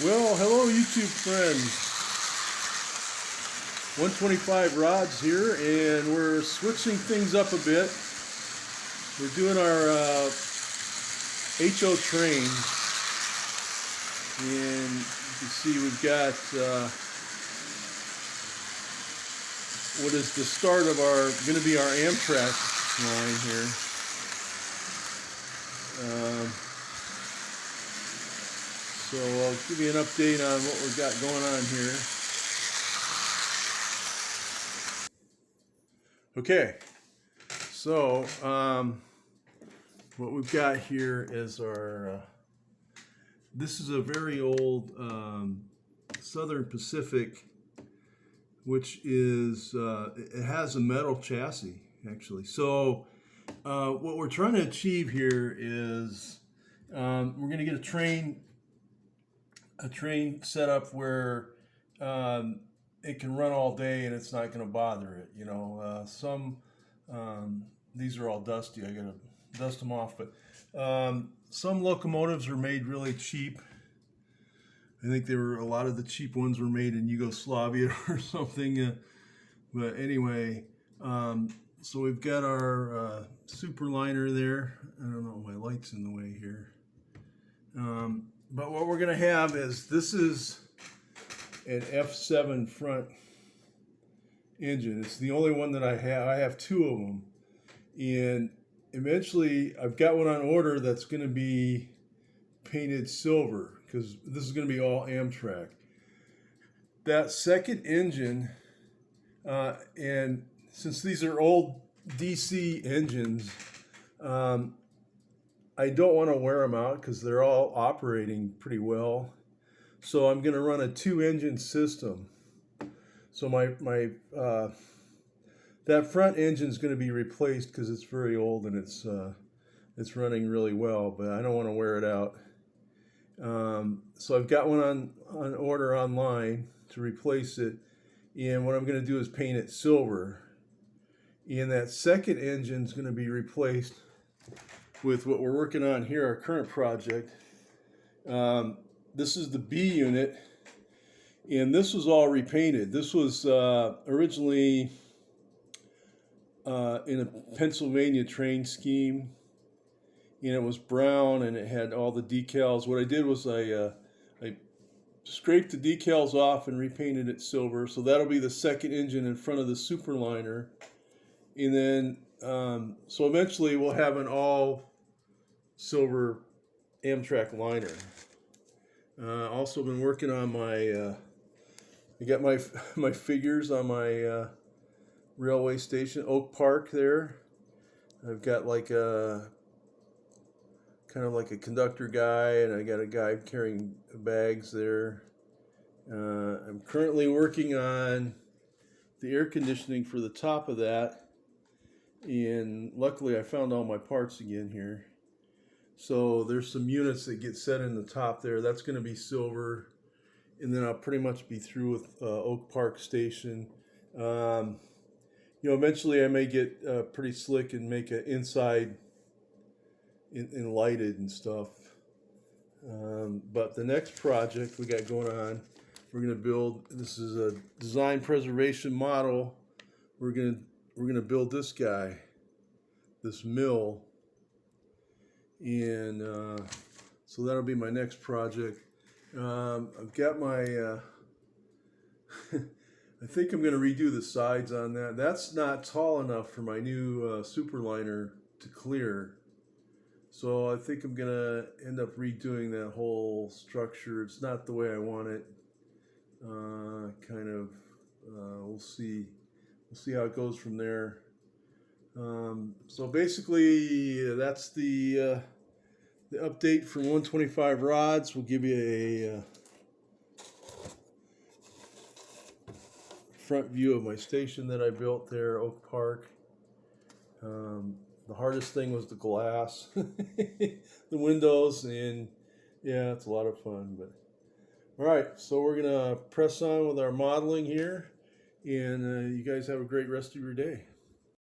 Well, hello YouTube friends. 125 rods here, and we're switching things up a bit. We're doing our HO train, and you can see we've got what is the start of going to be our Amtrak line here. So I'll give you an update on what we've got going on here. Okay, so what we've got here is our, this is a very old Southern Pacific, which is, it has a metal chassis actually. So what we're trying to achieve here is we're going to get a train set up where it can run all day and it's not going to bother it. You know, these are all dusty. I got to dust them off, but some locomotives are made really cheap. I think a lot of the cheap ones were made in Yugoslavia or something. But anyway, so we've got our Superliner there. I don't know, my light's in the way here. But what we're going to have is, this is an F7 front engine. It's the only one that I have. I have two of them. And eventually I've got one on order that's going to be painted silver, because this is going to be all Amtrak. That second engine, and since these are old DC engines, I don't want to wear them out because they're all operating pretty well. So I'm going to run a two-engine system. So that front engine is going to be replaced because it's very old and it's running really well, but I don't want to wear it out. So I've got one on order online to replace it, and what I'm going to do is paint it silver. And that second engine is going to be replaced with what we're working on here, our current project. This is the B unit, and this was all repainted. This was originally in a Pennsylvania train scheme, and it was brown and it had all the decals. What I did was I scraped the decals off and repainted it silver. So that'll be the second engine in front of the Superliner. And then, so eventually we'll have an all silver Amtrak liner. Also been working on my, I got my figures on my railway station, Oak Park there. I've got like kind of like a conductor guy, and I got a guy carrying bags there. I'm currently working on the air conditioning for the top of that, and luckily I found all my parts again here. So there's some units that get set in the top there. That's going to be silver, and then I'll pretty much be through with Oak Park Station. You know, eventually I may get pretty slick and make an inside in lighted and stuff. But the next project we got going on, we're going to build. This is a design preservation model. We're gonna build this guy, this mill, and so that'll be my next project. I've got my. I think I'm going to redo the sides on that. That's not tall enough for my new Superliner to clear. So I think I'm going to end up redoing that whole structure. It's not the way I want it. We'll see. We'll see how it goes from there. So basically, that's the update from 125 rods. We'll give you a front view of my station that I built there, Oak Park. The hardest thing was the glass, the windows, and yeah, it's a lot of fun. But all right, so we're gonna press on with our modeling here, and you guys have a great rest of your day.